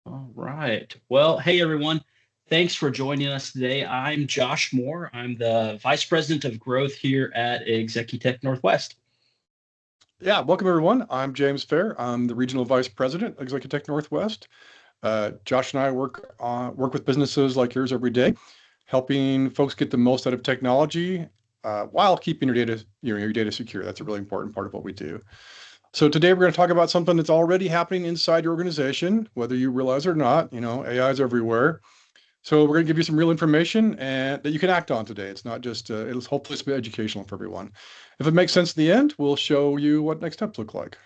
All right. Well, hey everyone. Thanks for joining us today. I'm Josh Moore. I'm the Vice President of Growth here at Executech Northwest. Yeah, welcome everyone. I'm James Fair. I'm the Regional Vice President, Executech Northwest. Josh and I work with businesses like yours every day, helping folks get the most out of technology while keeping your data secure. That's a really important part of what we do. So today we're going to talk about something that's already happening inside your organization, whether you realize it or not. AI is everywhere. So we're going to give you some real information and that you can act on today. It's not just, it'll hopefully be educational for everyone. If it makes sense in the end, we'll show you what next steps look like.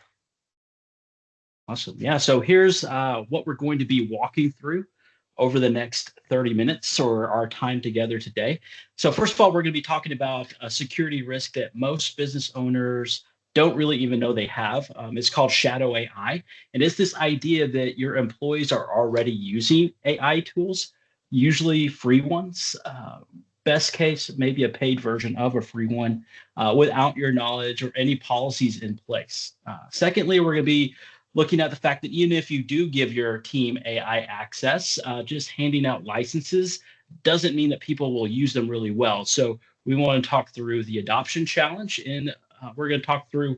Awesome. Yeah. So here's what we're going to be walking through over the next 30 minutes or our time together today. So first of all, we're going to be talking about a security risk that most business owners don't really even know they have. It's called shadow AI. And it's this idea that your employees are already using AI tools, usually free ones. Best case, maybe a paid version of a free one without your knowledge or any policies in place. Secondly, we're going to be looking at the fact that even if you do give your team AI access, just handing out licenses doesn't mean that people will use them really well. So we want to talk through the adoption challenge, and we're going to talk through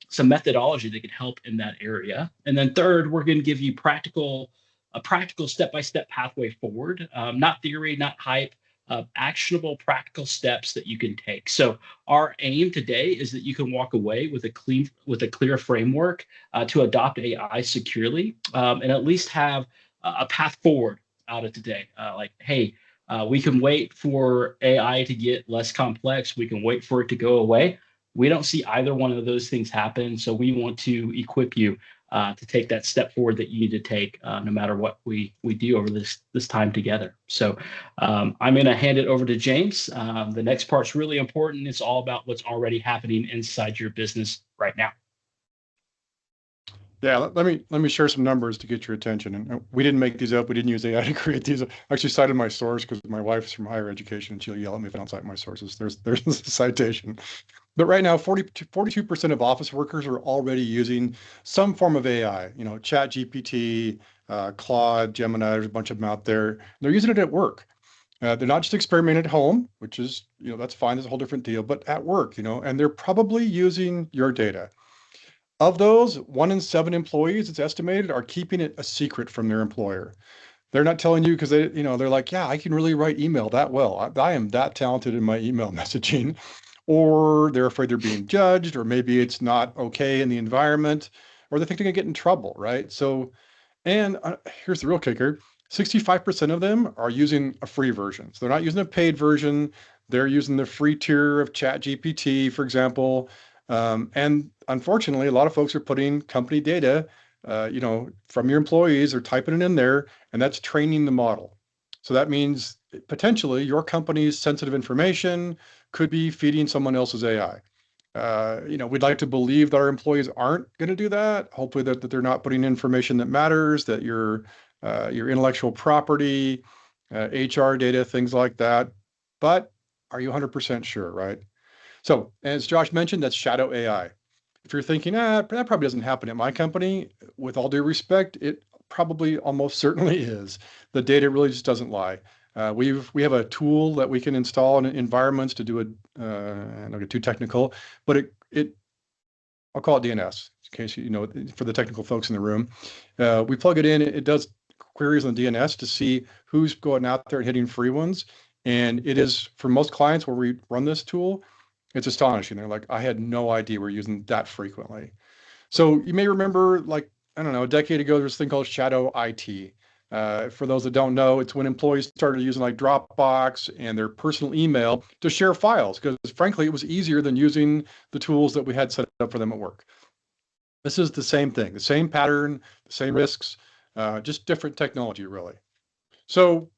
some methodology that can help in that area. And then third, we're going to give you a practical step-by-step pathway forward, not theory, not hype, actionable practical steps that you can take. So our aim today is that you can walk away with a clear framework to adopt AI securely, and at least have a path forward out of today. Hey, we can wait for AI to get less complex. We can wait for it to go away. We don't see either one of those things happen. So we want to equip you to take that step forward that you need to take, no matter what we do over this time together. So I'm going to hand it over to James. The next part's really important. It's all about what's already happening inside your business right now. Yeah, let me share some numbers to get your attention. And we didn't make these up. We didn't use AI to create these. I actually cited my source because my wife's from higher education and she'll yell at me if I don't cite my sources. There's a citation. But right now, 42% of office workers are already using some form of AI. Chat GPT, Claude, Gemini. There's a bunch of them out there. They're using it at work. They're not just experimenting at home, which is, that's fine. That's a whole different deal. But at work, and they're probably using your data. Of those, 1 in 7 employees, it's estimated, are keeping it a secret from their employer. They're not telling you because they're like, yeah, I can really write email that well. I am that talented in my email messaging. Or they're afraid they're being judged, or maybe it's not okay in the environment, or they think they're gonna get in trouble, right? So, and here's the real kicker: 65% of them are using a free version. So they're not using a paid version. They're using the free tier of Chat GPT, for example. And unfortunately, a lot of folks are putting company data, from your employees, or typing it in there, and that's training the model. So that means potentially your company's sensitive information could be feeding someone else's AI. We'd like to believe that our employees aren't going to do that. Hopefully that they're not putting information that matters, that your intellectual property, HR data, things like that. But are you 100% sure, right? So as Josh mentioned, that's shadow AI. If you're thinking, that probably doesn't happen at my company, with all due respect, it probably almost certainly is. The data really just doesn't lie. We have a tool that we can install in environments to do it. I don't get too technical, but I'll call it DNS in case for the technical folks in the room. We plug it in. It does queries on DNS to see who's going out there and hitting free ones. And it is, for most clients where we run this tool, it's astonishing. They're like, I had no idea we're using that frequently. So you may remember, like, I don't know, a decade ago, there's a thing called shadow IT. For those that don't know, it's when employees started using like Dropbox and their personal email to share files, because frankly, it was easier than using the tools that we had set up for them at work. This is the same thing, the same pattern, the same risks, just different technology, really. So,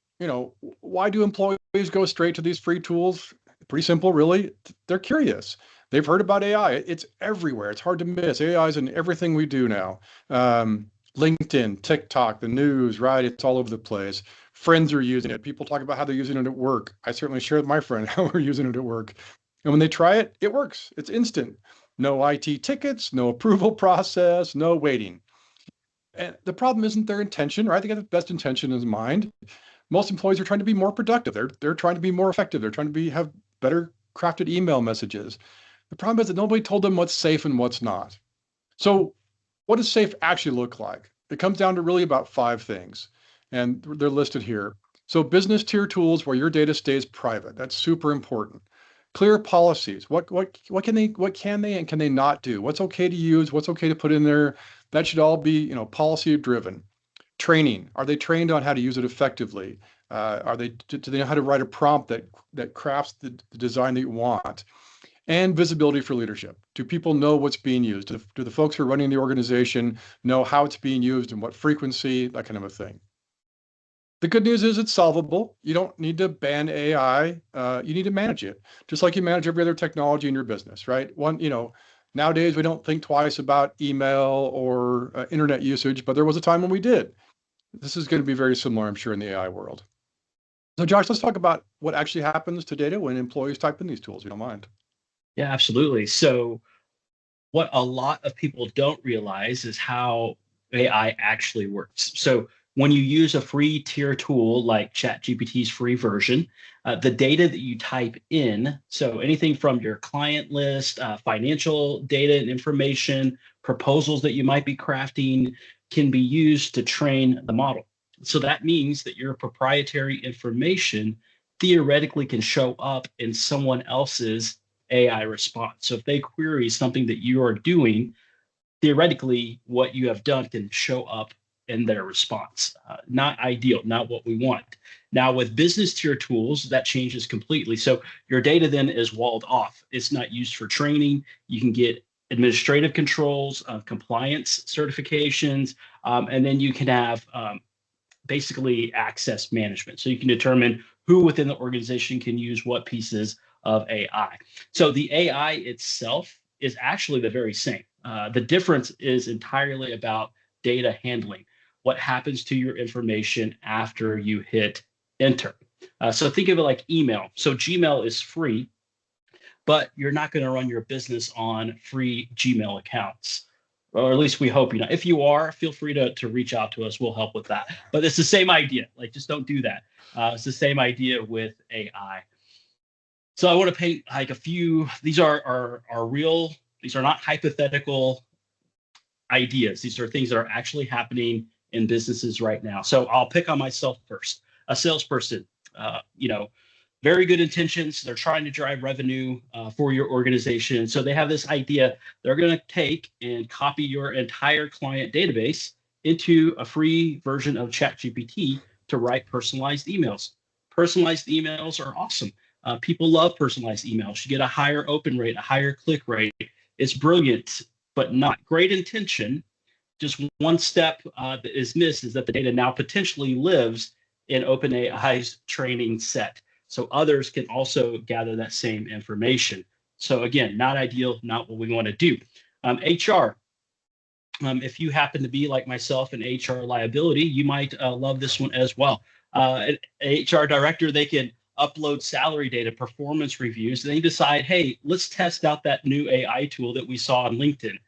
why do employees go straight to these free tools? Pretty simple, really. They're curious. They've heard about AI. It's everywhere. It's hard to miss. AI is in everything we do now. LinkedIn, TikTok, the news, right? It's all over the place. Friends are using it. People talk about how they're using it at work. I certainly share with my friend how we're using it at work. And when they try it, it works. It's instant. No IT tickets, no approval process, no waiting. And the problem isn't their intention, right? They got the best intention in mind. Most employees are trying to be more productive. They're trying to be more effective. They're trying to have better crafted email messages. The problem is that nobody told them what's safe and what's not. So what does safe actually look like? It comes down to really about 5 things, and they're listed here. So business tier tools where your data stays private. That's super important. Clear policies. What can they and can they not do? What's okay to use? What's okay to put in there? That should all be, policy driven. Training. Are they trained on how to use it effectively? Do they know how to write a prompt that crafts the design that you want? And visibility for leadership. Do people know what's being used? Do the folks who are running the organization know how it's being used and what frequency, that kind of a thing? The good news is it's solvable. You don't need to ban AI. You need to manage it, just like you manage every other technology in your business, right? Nowadays we don't think twice about email or internet usage, but there was a time when we did. This is going to be very similar, I'm sure, in the AI world. So Josh, let's talk about what actually happens to data when employees type in these tools, if you don't mind. Yeah, absolutely. So what a lot of people don't realize is how AI actually works. So when you use a free tier tool like ChatGPT's free version, the data that you type in, so anything from your client list, financial data and information, proposals that you might be crafting, can be used to train the model. So that means that your proprietary information theoretically can show up in someone else's AI response. So if they query something that you are doing, theoretically, what you have done can show up in their response. Not ideal, not what we want. Now, with business tier tools, that changes completely. So your data then is walled off. It's not used for training. You can get administrative controls, compliance certifications, and then you can have basically access management. So you can determine who within the organization can use what pieces of AI. So the AI itself is actually the very same. The difference is entirely about data handling. What happens to your information after you hit enter? So think of it like email. So Gmail is free, but you're not going to run your business on free Gmail accounts. Or at least we hope you know. If you are, feel free to reach out to us. We'll help with that. But it's the same idea. Like, just don't do that. It's the same idea with AI. So I want to paint like a few. These are real. These are not hypothetical ideas. These are things that are actually happening in businesses right now. So I'll pick on myself first. A salesperson, very good intentions. They're trying to drive revenue for your organization. So they have this idea. They're going to take and copy your entire client database into a free version of ChatGPT to write personalized emails. Personalized emails are awesome. People love personalized emails. You get a higher open rate, a higher click rate. It's brilliant, but not great intention. Just one step that is missed is that the data now potentially lives in OpenAI's training set. So others can also gather that same information. So again, not ideal, not what we want to do. HR. If you happen to be like myself in HR liability, you might love this one as well. An HR director, they can upload salary data, performance reviews, and they decide, hey, let's test out that new AI tool that we saw on LinkedIn.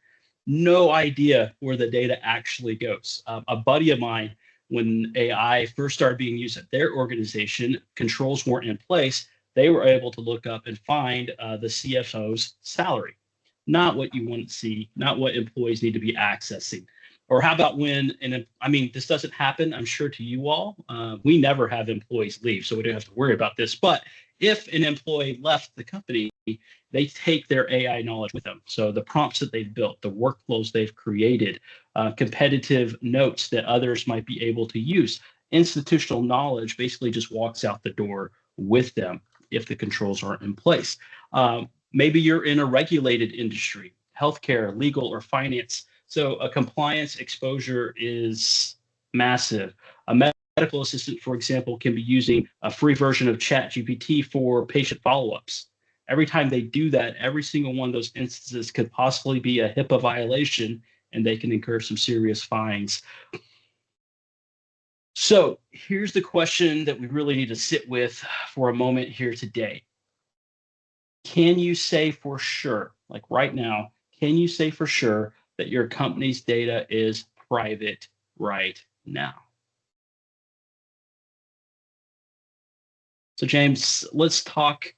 No idea where the data actually goes. A buddy of mine, when AI first started being used at their organization, controls weren't in place. They were able to look up and find the CFO's salary. Not what you want to see, not what employees need to be accessing. Or how about when, and I mean, this doesn't happen, I'm sure, to you all. We never have employees leave, so we don't have to worry about this. But if an employee left the company, they take their AI knowledge with them. So the prompts that they've built, the workflows they've created, competitive notes that others might be able to use. Institutional knowledge basically just walks out the door with them if the controls aren't in place. Maybe you're in a regulated industry, healthcare, legal, or finance. So a compliance exposure is massive. A medical assistant, for example, can be using a free version of ChatGPT for patient follow-ups. Every time they do that, every single one of those instances could possibly be a HIPAA violation, and they can incur some serious fines. So here's the question that we really need to sit with for a moment here today. Can you say for sure, like right now, can you say for sure that your company's data is private right now. So James, let's talk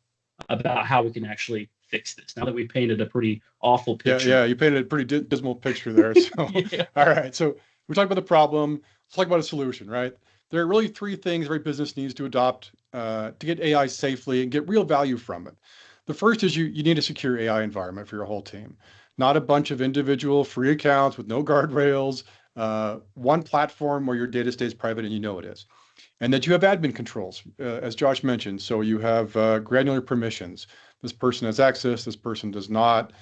about how we can actually fix this now that we painted a pretty awful picture. Yeah, you painted a pretty dismal picture there. So, Yeah. all right. So we talked about the problem. Let's talk about a solution, right? There are really three things every business needs to adopt to get AI safely and get real value from it. The first is you need a secure AI environment for your whole team, not a bunch of individual free accounts with no guardrails, one platform where your data stays private and you know it is. And that you have admin controls, as Josh mentioned. So you have granular permissions. This person has access, this person does not,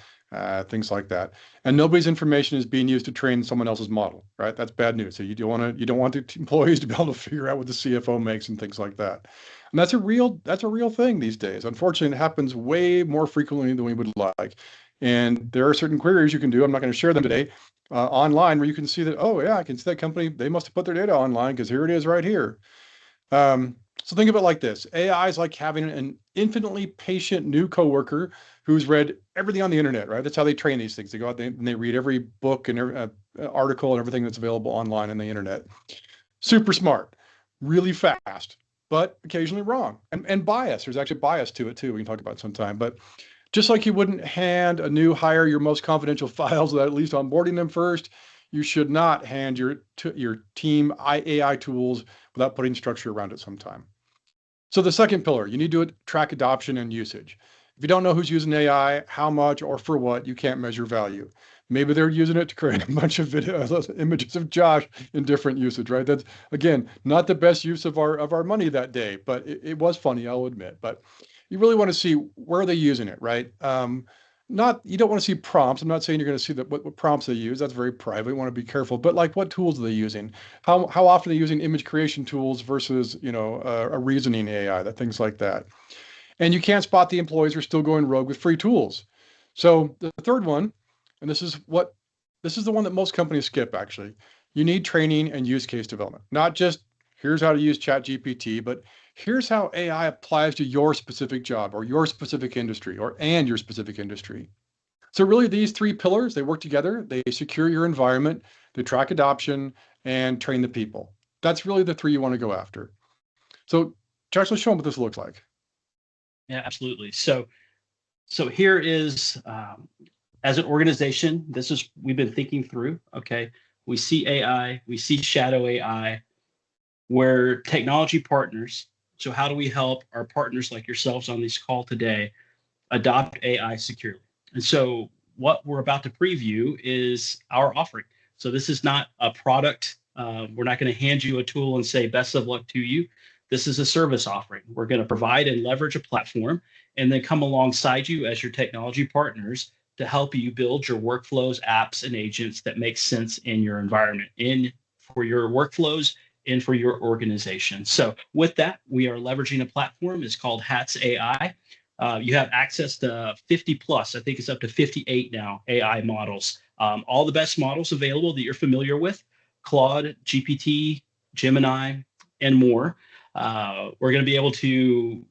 things like that. And nobody's information is being used to train someone else's model, right? That's bad news. So you don't want the employees to be able to figure out what the CFO makes and things like that. And that's a real thing these days. Unfortunately, it happens way more frequently than we would like. And there are certain queries you can do. I'm not going to share them today. Online where you can see that, oh yeah, I can see that company, they must have put their data online because here it is right here. So think of it like this. AI is like having an infinitely patient new coworker who's read everything on the internet, right? That's how they train these things. They go out and they read every book and every article and everything that's available online on the internet. Super smart, really fast, but occasionally wrong and bias. There's actually bias to it too. We can talk about it sometime. But just like you wouldn't hand a new hire your most confidential files without at least onboarding them first, you should not hand your team AI tools without putting structure around it sometime. So the second pillar, you need to track adoption and usage. If you don't know who's using AI, how much, or for what, you can't measure value. Maybe they're using it to create a bunch of images of Josh in different usage, right? That's, again, not the best use of our money that day, but it was funny, I'll admit. But you really want to see where are they using it, right? You don't want to see prompts. I'm not saying you're going to see what prompts they use. That's very private. You want to be careful. But like, what tools are they using? How often are they using image creation tools versus a reasoning AI, things like that. And you can't spot the employees who are still going rogue with free tools. So the third one, and this is the one that most companies skip actually. You need training and use case development. Not just here's how to use ChatGPT, but here's how AI applies to your specific job or your specific industry and your specific industry. So really these three pillars, they work together. They secure your environment, they track adoption, and train the people. That's really the three you want to go after. So Josh, let's show them what this looks like. Yeah, absolutely. So here is, as an organization, we've been thinking through, okay, we see AI, we see shadow AI, we're technology partners. So how do we help our partners like yourselves on this call today adopt AI securely? And so what we're about to preview is our offering. So this is not a product. We're not going to hand you a tool and say, best of luck to you. This is a service offering. We're going to provide and leverage a platform and then come alongside you as your technology partners to help you build your workflows, apps, and agents that make sense in your environment, for your workflows and for your organization. So with that, we are leveraging a platform. It's called Hats AI. You have access to 50 plus, I think it's up to 58 now, AI models. All the best models available that you're familiar with, Claude, GPT, Gemini, and more. We're going to be able to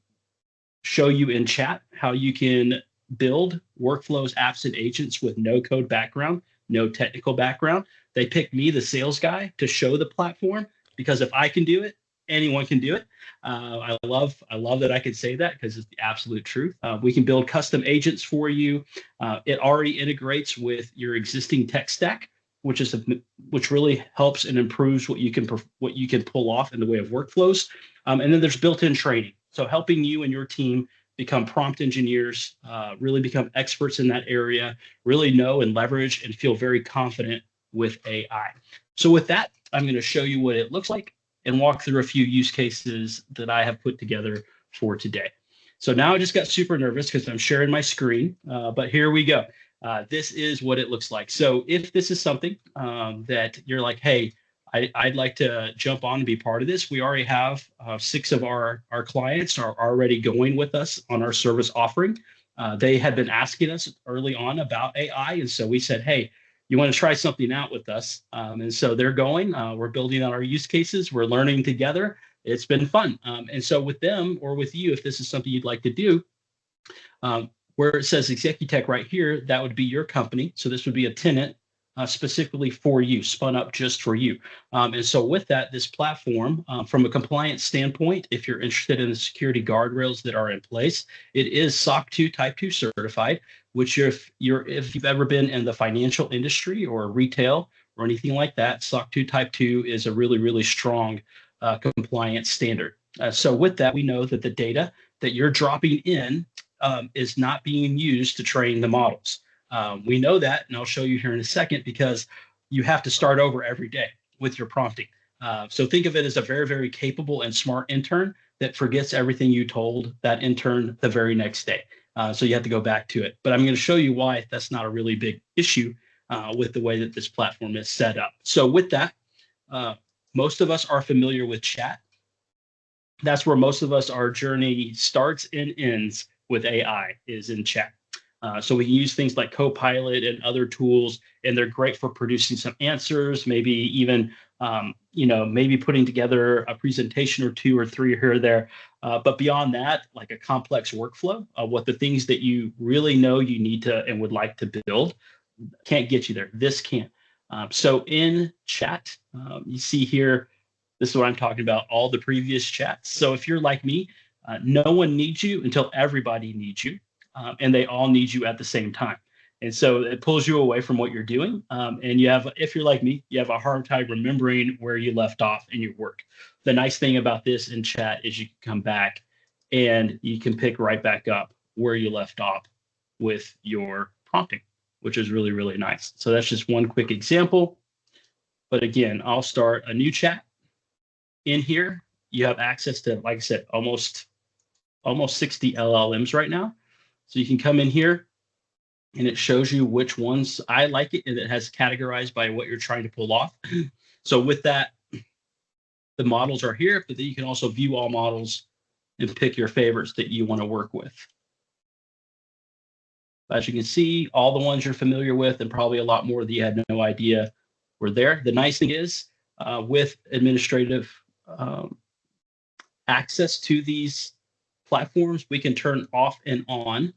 show you in chat how you can build workflows, apps, and agents with no code background, no technical background. They picked me, the sales guy, to show the platform because if I can do it, anyone can do it. I love that I can say that because it's the absolute truth. We can build custom agents for you. It already integrates with your existing tech stack, which really helps and improves what you can pull off in the way of workflows. And then there's built-in training, so helping you and your team become prompt engineers, really become experts in that area, really know and leverage and feel very confident with AI. So with that, I'm going to show you what it looks like and walk through a few use cases that I have put together for today. So now I just got super nervous because I'm sharing my screen, but here we go. This is what it looks like. So if this is something that you're like, hey, I'd like to jump on and be part of this. We already have 6 of our clients are already going with us on our service offering. They had been asking us early on about AI. And so we said, hey, you want to try something out with us? And so they're going. We're building out our use cases. We're learning together. It's been fun. And so with them or with you, if this is something you'd like to do, where it says Executech right here, that would be your company. So this would be a tenant specifically for you, spun up just for you. And so with that, this platform, from a compliance standpoint, if you're interested in the security guardrails that are in place, it is SOC 2 Type 2 certified, which if you've ever been in the financial industry or retail or anything like that, SOC 2 Type 2 is a really, really strong compliance standard. So with that, we know that the data that you're dropping in is not being used to train the models. We know that, and I'll show you here in a second, because you have to start over every day with your prompting. So think of it as a very, very capable and smart intern that forgets everything you told that intern the very next day. So you have to go back to it. But I'm going to show you why that's not a really big issue with the way that this platform is set up. So with that, most of us are familiar with chat. That's where most of us, our journey starts and ends with AI, is in chat. So we can use things like Copilot and other tools, and they're great for producing some answers, maybe even, maybe putting together a presentation or two or three here or there. But beyond that, like a complex workflow of what the things that you really know you need to and would like to build can't get you there. This can. So in chat, you see here, this is what I'm talking about, all the previous chats. So if you're like me, no one needs you until everybody needs you. And they all need you at the same time. And so it pulls you away from what you're doing. And you have, if you're like me, you have a hard time remembering where you left off in your work. The nice thing about this in chat is you can come back and you can pick right back up where you left off with your prompting, which is really, really nice. So that's just one quick example. But again, I'll start a new chat. In here, you have access to, like I said, almost 60 LLMs right now. So you can come in here and it shows you which ones. I like it, and it has categorized by what you're trying to pull off. So with that, the models are here, but then you can also view all models and pick your favorites that you want to work with. As you can see, all the ones you're familiar with and probably a lot more that you had no idea were there. The nice thing is with administrative access to these platforms, we can turn off and on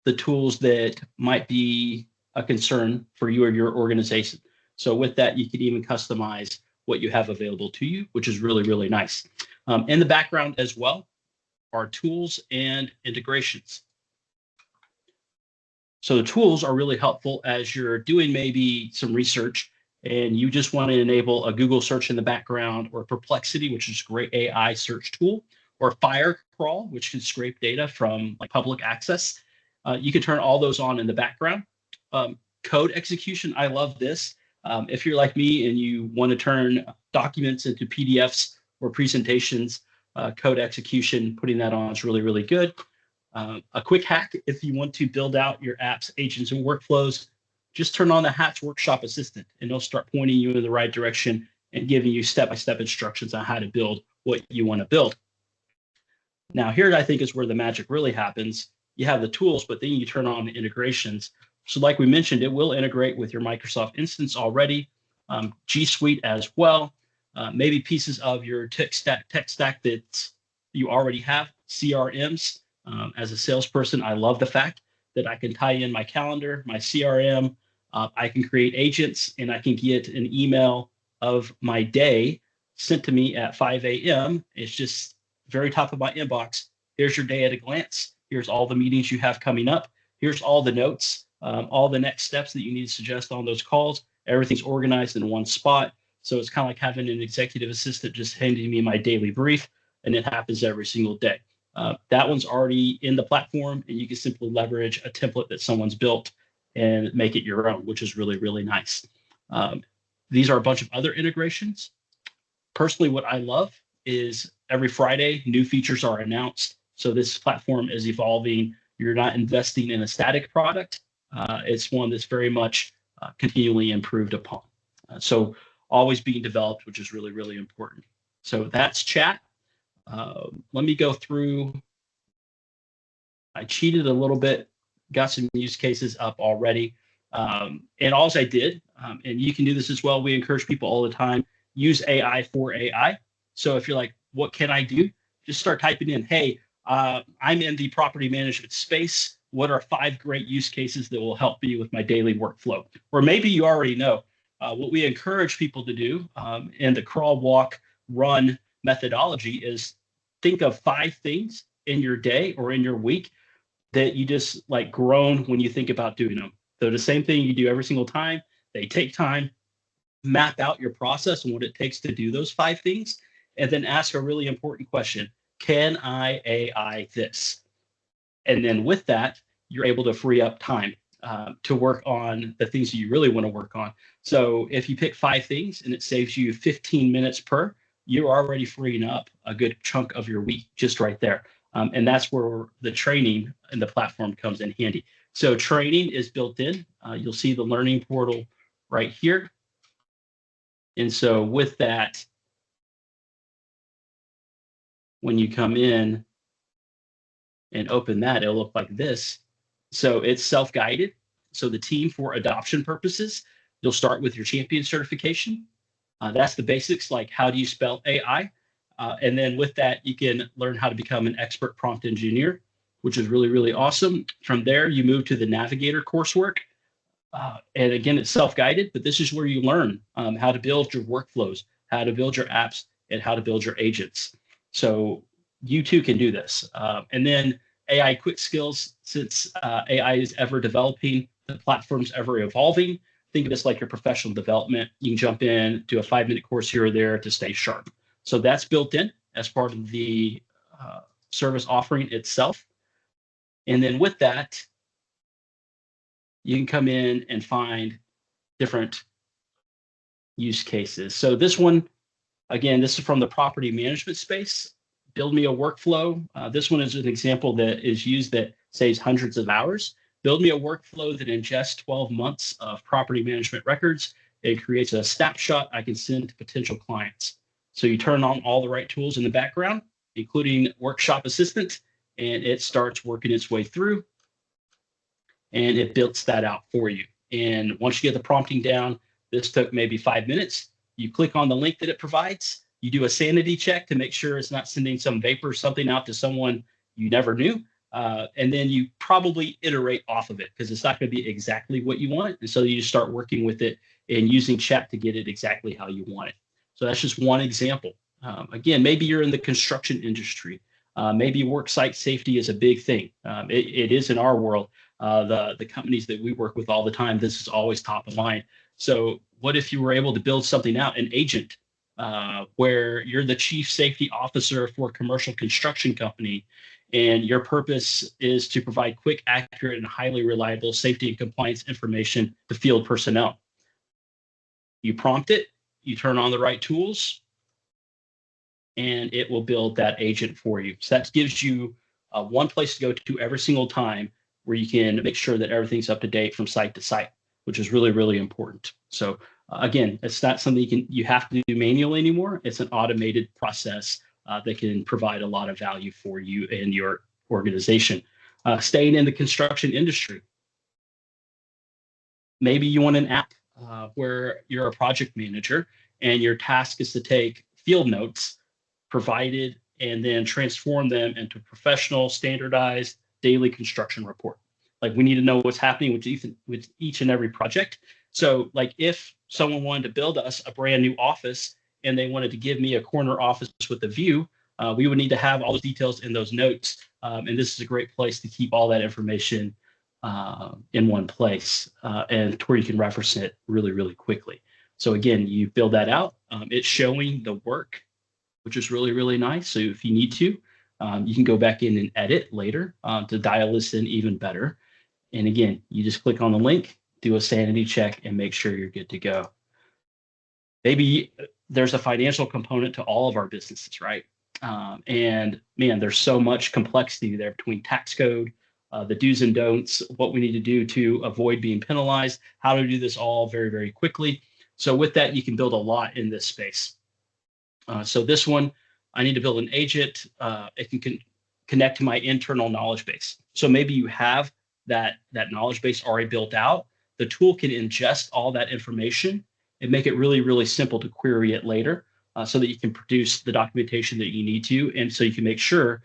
the tools that might be a concern for you or your organization. So with that, you can even customize what you have available to you, which is really, really nice. In the background as well are tools and integrations. So the tools are really helpful as you're doing maybe some research and you just want to enable a Google search in the background, or Perplexity, which is a great AI search tool, or Firecrawl, which can scrape data from like public access. You can turn all those on in the background. Code execution, I love this. If you're like me and you want to turn documents into PDFs or presentations, code execution, putting that on is really, really good. A quick hack, if you want to build out your apps, agents, and workflows, just turn on the Hatch Workshop Assistant, and it'll start pointing you in the right direction and giving you step-by-step instructions on how to build what you want to build. Now, here I think is where the magic really happens. You have the tools, but then you turn on the integrations. So like we mentioned, it will integrate with your Microsoft instance already, G Suite as well, maybe pieces of your tech stack that you already have, CRMs. As a salesperson, I love the fact that I can tie in my calendar, my CRM. I can create agents, and I can get an email of my day sent to me at 5 a.m. It's just very top of my inbox. Here's your day at a glance. Here's all the meetings you have coming up. Here's all the notes, all the next steps that you need to suggest on those calls. Everything's organized in one spot. So it's kind of like having an executive assistant just handing me my daily brief, and it happens every single day. That one's already in the platform, and you can simply leverage a template that someone's built and make it your own, which is really, really nice. These are a bunch of other integrations. Personally, what I love is every Friday, new features are announced. So this platform is evolving. You're not investing in a static product. It's one that's very much continually improved upon. So always being developed, which is really, really important. So that's chat. Let me go through. I cheated a little bit, got some use cases up already. And all I did, and you can do this as well, we encourage people all the time, use AI for AI. So if you're like, what can I do? Just start typing in, hey, I'm in the property management space. what are 5 great use cases that will help me with my daily workflow? Or maybe you already know. What we encourage people to do in the crawl, walk, run methodology is think of 5 things in your day or in your week that you just like groan when you think about doing them. So the same thing you do every single time, they take time, map out your process and what it takes to do those 5 things, and then ask a really important question. Can I AI this? And then with that, you're able to free up time to work on the things that you really want to work on. So if you pick 5 things and it saves you 15 minutes per, you're already freeing up a good chunk of your week just right there. And that's where the training and the platform comes in handy. So training is built in. You'll see the learning portal right here. And so with that, when you come in and open that, it'll look like this. So it's self-guided. So the team, for adoption purposes, you'll start with your champion certification. That's the basics, like how do you spell AI? And then with that, you can learn how to become an expert prompt engineer, which is really, really awesome. From there, you move to the Navigator coursework. And again, it's self-guided, but this is where you learn how to build your workflows, how to build your apps, and how to build your agents. So you too can do this. And then AI quick skills, since AI is ever developing, the platform's ever evolving. Think of this like your professional development. You can jump in, do a 5-minute course here or there to stay sharp. So that's built in as part of the service offering itself. And then with that, you can come in and find different use cases. So this one, again, this is from the property management space. Build me a workflow. This one is an example that is used that saves hundreds of hours. Build me a workflow that ingests 12 months of property management records. It creates a snapshot I can send to potential clients. So you turn on all the right tools in the background, including Workshop Assistant, and it starts working its way through, and it builds that out for you. And once you get the prompting down, this took maybe 5 minutes. You click on the link that it provides. You do a sanity check to make sure it's not sending some vapor or something out to someone you never knew. And then you probably iterate off of it because it's not going to be exactly what you want. And so you just start working with it and using chat to get it exactly how you want it. So that's just one example. Again, maybe you're in the construction industry. Maybe work site safety is a big thing. It is in our world. The companies that we work with all the time, this is always top of mind. So what if you were able to build something out, an agent, where you're the chief safety officer for a commercial construction company, and your purpose is to provide quick, accurate, and highly reliable safety and compliance information to field personnel. You prompt it, you turn on the right tools, and it will build that agent for you. So that gives you one place to go to every single time where you can make sure that everything's up to date from site to site, which is really, really important. So again, it's not something you have to do manually anymore. It's an automated process that can provide a lot of value for you and your organization. Staying in the construction industry. Maybe you want an app where you're a project manager and your task is to take field notes provided and then transform them into professional, standardized daily construction report. Like we need to know what's happening with each and every project. So like if someone wanted to build us a brand new office and they wanted to give me a corner office with a view, we would need to have all those details in those notes. And this is a great place to keep all that information in one place and to where you can reference it really, really quickly. So again, you build that out. It's showing the work, which is really, really nice. So if you need to, you can go back in and edit later to dial this in even better. And again, you just click on the link, do a sanity check, and make sure you're good to go. Maybe there's a financial component to all of our businesses, right? And man, there's so much complexity there between tax code, the do's and don'ts, what we need to do to avoid being penalized, how to do this all very, very quickly. So with that, you can build a lot in this space. So this one, I need to build an agent. It can connect to my internal knowledge base. So maybe you have that knowledge base already built out. The tool can ingest all that information and make it really, really simple to query it later so that you can produce the documentation that you need to. And so you can make sure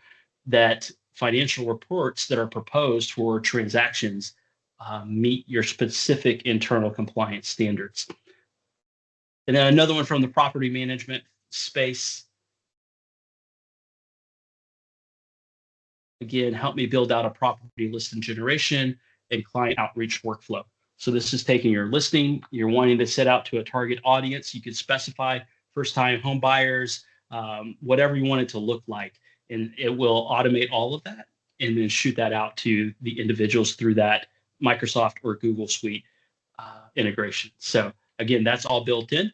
that financial reports that are proposed for transactions meet your specific internal compliance standards. And then another one from the property management space. Again, help me build out a property listing generation and client outreach workflow. So this is taking your listing, you're wanting to set out to a target audience. You could specify first-time home buyers, whatever you want it to look like, and it will automate all of that and then shoot that out to the individuals through that Microsoft or Google Suite integration. So again, that's all built in.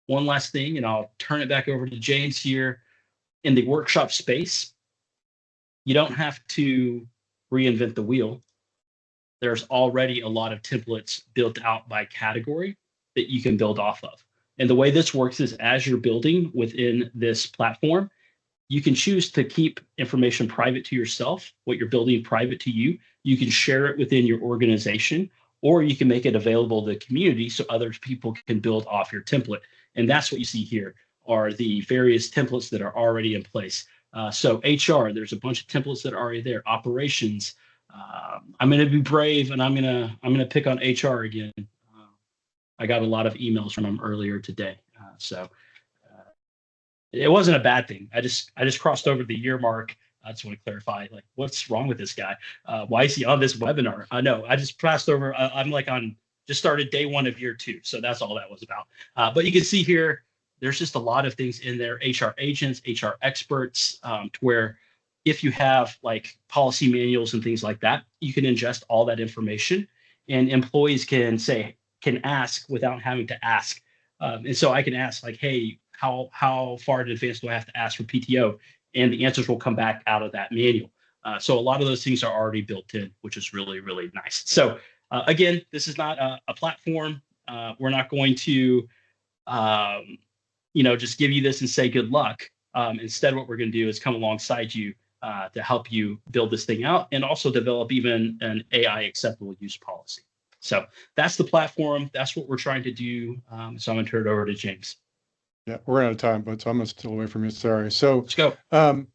One last thing, and I'll turn it back over to James here. In the workshop space, you don't have to reinvent the wheel. There's already a lot of templates built out by category that you can build off of. And the way this works is as you're building within this platform, you can choose to keep information private to yourself, what you're building private to you. You can share it within your organization, or you can make it available to the community so other people can build off your template. And that's what you see here are the various templates that are already in place. So HR, there's a bunch of templates that are already there. Operations, I'm going to be brave and I'm going to pick on HR again. I got a lot of emails from them earlier today. So it wasn't a bad thing. I just crossed over the year mark. I just want to clarify, like, what's wrong with this guy? Why is he on this webinar? No, I just passed over. I'm like just started day 1 of year 2. So that's all that was about. But you can see here, there's just a lot of things in there, HR agents, HR experts, to where if you have like policy manuals and things like that, you can ingest all that information and employees can ask without having to ask. And so I can ask like, hey, how far in advance do I have to ask for PTO? And the answers will come back out of that manual. So a lot of those things are already built in, which is really, really nice. So again, this is not a platform. We're not going to, just give you this and say good luck. Instead, what we're going to do is come alongside you to help you build this thing out and also develop even an AI acceptable use policy. So that's the platform. That's what we're trying to do. So I'm going to turn it over to James. Yeah, we're out of time, but so I'm going to steal away from you. Sorry. So let's go. One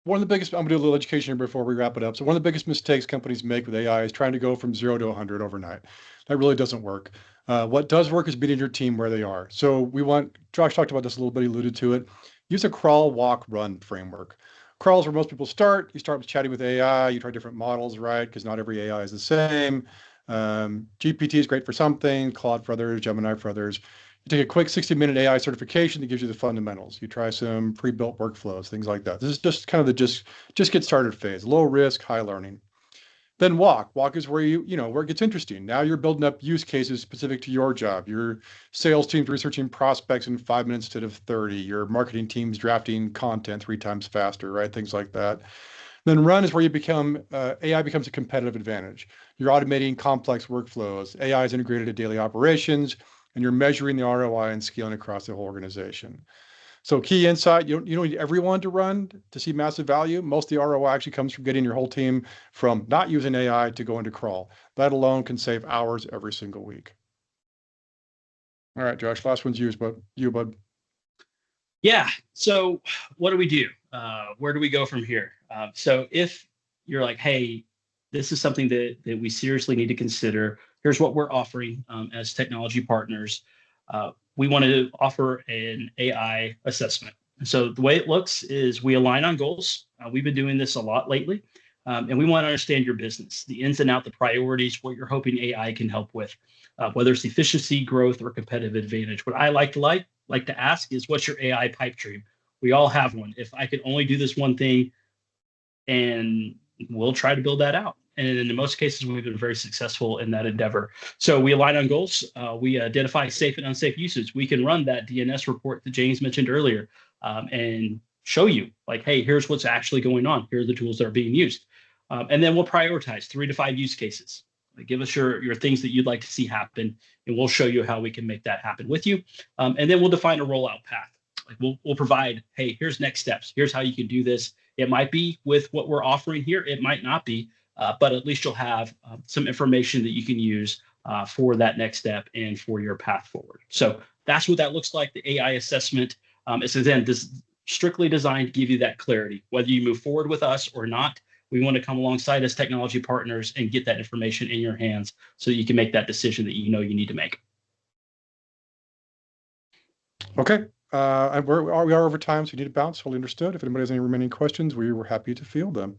of the biggest, I'm going to do a little education here before we wrap it up. So one of the biggest mistakes companies make with AI is trying to go from 0 to 100 overnight. That really doesn't work. What does work is meeting your team where they are. So Josh talked about this a little bit, he alluded to it. Use a crawl, walk, run framework. Crawl is where most people start. You start with chatting with AI, you try different models, right? Because not every AI is the same. GPT is great for something, Claude for others, Gemini for others. You take a quick 60-minute AI certification that gives you the fundamentals. You try some pre-built workflows, things like that. This is just kind of the just get started phase, low risk, high learning. Then walk. Walk is where where it gets interesting. Now you're building up use cases specific to your job. Your sales team's researching prospects in 5 minutes instead of 30. Your marketing team's drafting content 3 times faster, right? Things like that. Then run is where AI becomes a competitive advantage. You're automating complex workflows. AI is integrated into daily operations, and you're measuring the ROI and scaling across the whole organization. So key insight, you don't need everyone to run to see massive value. Most of the ROI actually comes from getting your whole team from not using AI to go into crawl. That alone can save hours every single week. All right, Josh, last one's yours, bud. Yeah. So what do we do? Where do we go from here? So if you're like, hey, this is something that we seriously need to consider, here's what we're offering as technology partners. We want to offer an AI assessment. So the way it looks is we align on goals. We've been doing this a lot lately. And we want to understand your business, the ins and outs, the priorities, what you're hoping AI can help with, whether it's efficiency, growth, or competitive advantage. What I like to ask is, what's your AI pipe dream? We all have one. If I could only do this one thing, and we'll try to build that out. And in most cases, we've been very successful in that endeavor. So we align on goals. We identify safe and unsafe usage. We can run that DNS report that James mentioned earlier and show you like, hey, here's what's actually going on. Here are the tools that are being used. And then we'll prioritize 3 to 5 use cases. Like, give us your things that you'd like to see happen, and we'll show you how we can make that happen with you. And then we'll define a rollout path. Like we'll provide, hey, here's next steps. Here's how you can do this. It might be with what we're offering here. It might not be. But at least you'll have some information that you can use for that next step and for your path forward. So that's what that looks like, the AI assessment. It's again, this strictly designed to give you that clarity. Whether you move forward with us or not, we want to come alongside as technology partners and get that information in your hands so you can make that decision that you know you need to make. Okay. We are over time, so you need to bounce. Totally understood. If anybody has any remaining questions, we were happy to field them.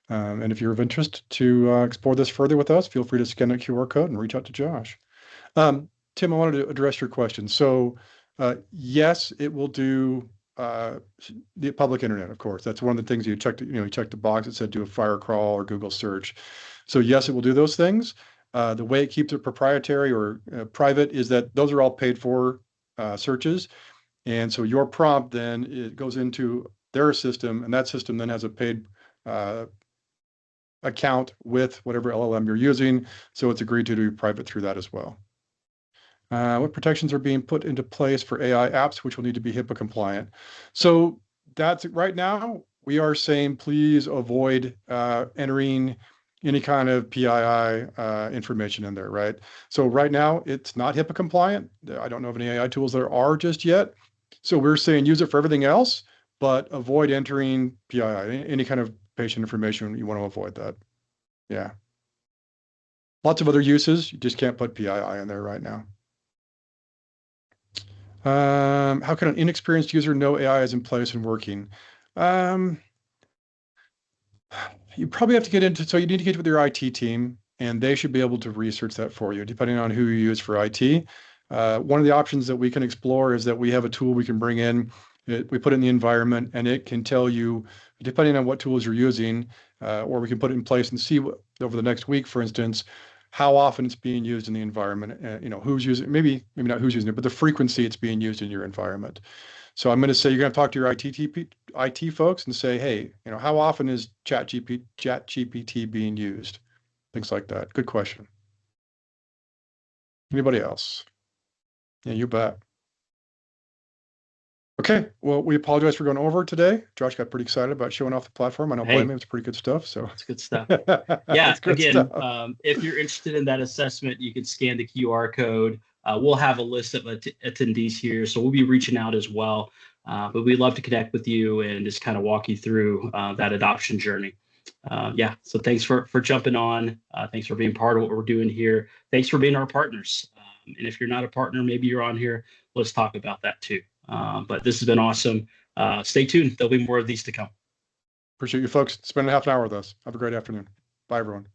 And if you're of interest to explore this further with us, feel free to scan that QR code and reach out to Josh. Tim, I wanted to address your question. So yes, it will do the public internet, of course. That's one of the things you checked, you checked the box that said do a fire crawl or Google search. So yes, it will do those things. The way it keeps it proprietary or private is that those are all paid for searches. And so your prompt then it goes into their system, and that system then has a paid account with whatever LLM you're using. So it's agreed to do private through that as well. What protections are being put into place for AI apps, which will need to be HIPAA compliant? So that's right now, we are saying, please avoid entering any kind of PII information in there, right? So right now, it's not HIPAA compliant. I don't know of any AI tools there are just yet. So we're saying use it for everything else, but avoid entering PII, any kind of patient information. You want to avoid that. Yeah. Lots of other uses. You just can't put PII in there right now. How can an inexperienced user know AI is in place and working? You probably have to get into, so you need to get with your IT team, and they should be able to research that for you, depending on who you use for IT. One of the options that we can explore is that we have a tool we can bring in. We put it in the environment, and it can tell you, depending on what tools you're using, or we can put it in place and see what, over the next week, for instance, how often it's being used in the environment, who's using, maybe not who's using it, but the frequency it's being used in your environment. So I'm going to say you're going to talk to your IT folks and say, hey, how often is ChatGPT being used? Things like that. Good question. Anybody else? Yeah, you bet. Okay, well, we apologize for going over today. Josh got pretty excited about showing off the platform. I don't blame him. It's pretty good stuff. So it's good stuff. Yeah, good again, stuff. If you're interested in that assessment, you can scan the QR code. We'll have a list of attendees here, so we'll be reaching out as well. But we'd love to connect with you and just kind of walk you through that adoption journey. Yeah, so thanks for jumping on. Thanks for being part of what we're doing here. Thanks for being our partners. And if you're not a partner, maybe you're on here. Let's talk about that too. But this has been awesome. Stay tuned. There'll be more of these to come. Appreciate you folks spending half an hour with us. Have a great afternoon. Bye, everyone.